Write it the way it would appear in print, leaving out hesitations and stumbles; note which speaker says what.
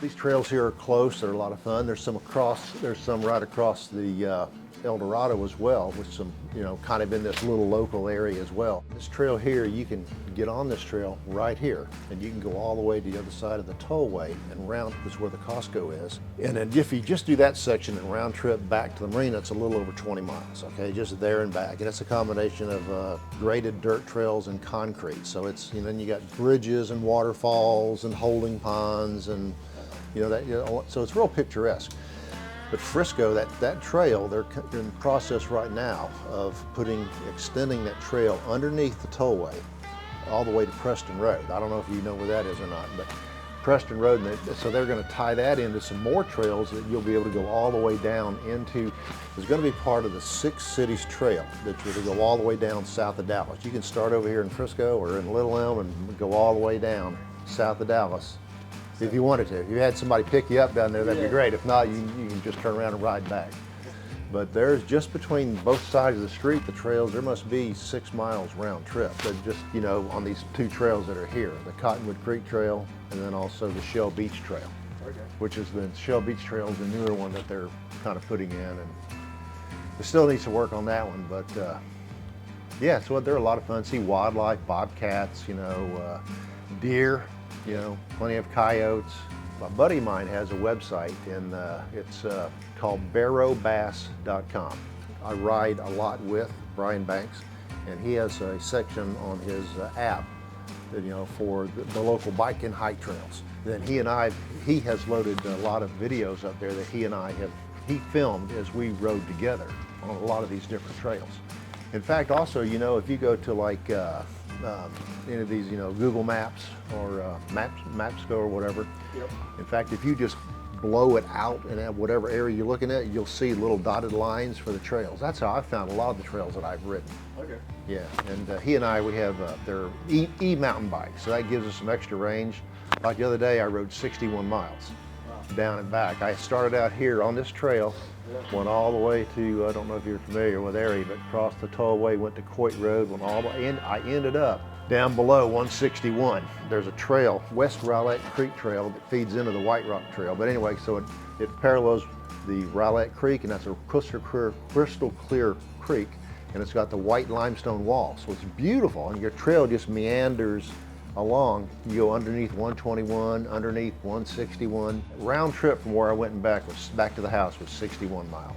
Speaker 1: These trails here are close, they're a lot of fun. There's some right across the El Dorado as well, with some, kind of in this little local area as well. This trail here, you can get on this trail right here, and you can go all the way to the other side of the tollway and round is where the Costco is. And then if you just do that section and round trip back to the marina, it's a little over 20 miles, okay, just there and back. And it's a combination of graded dirt trails and concrete. So it's, then you got bridges and waterfalls and holding ponds and, so it's real picturesque. But Frisco, that trail, they're in the process right now of extending that trail underneath the tollway all the way to Preston Road. I don't know if you know where that is or not, but Preston Road, so they're going to tie that into some more trails that you'll be able to go all the way down into. It's going to be part of the Six Cities Trail that will go all the way down south of Dallas. You can start over here in Frisco or in Little Elm and go all the way down south of Dallas. If you wanted to. If you had somebody pick you up down there, that'd be great. If not, you can just turn around and ride back. But there's just between both sides of the street, the trails, there must be 6 miles round trip. They're just, on these two trails that are here, the Cottonwood Creek Trail and then also the Shell Beach Trail, which is the Shell Beach Trail is the newer one that they're kind of putting in. And it still needs to work on that one, but yeah, so they're a lot of fun. See wildlife, bobcats, deer. Plenty of coyotes. A buddy of mine has a website, and it's called BaroBass.com. I ride a lot with Brian Banks, and he has a section on his app, for the local bike and hike trails. Then he has loaded a lot of videos up there that he filmed as we rode together on a lot of these different trails. In fact, also, if you go to like any of these, Google Maps or Mapsco or whatever. Yep. In fact, if you just blow it out in whatever area you're looking at, you'll see little dotted lines for the trails. That's how I found a lot of the trails that I've ridden. Okay. Yeah, and he and I, we have their e-mountain bikes, so that gives us some extra range. Like the other day, I rode 61 miles down and back. I started out here on this trail, went all the way to, I don't know if you're familiar with the area, but crossed the tollway, went to Coit Road, went all the way in. I ended up down below 161. There's a trail, West Rowlett Creek Trail, that feeds into the White Rock Trail. But anyway, so it parallels the Rowlett Creek, and that's a crystal clear creek, and it's got the white limestone wall. So it's beautiful, and your trail just meanders along. You go underneath 121, underneath 161. Round trip from where I went and back to the house was 61 miles.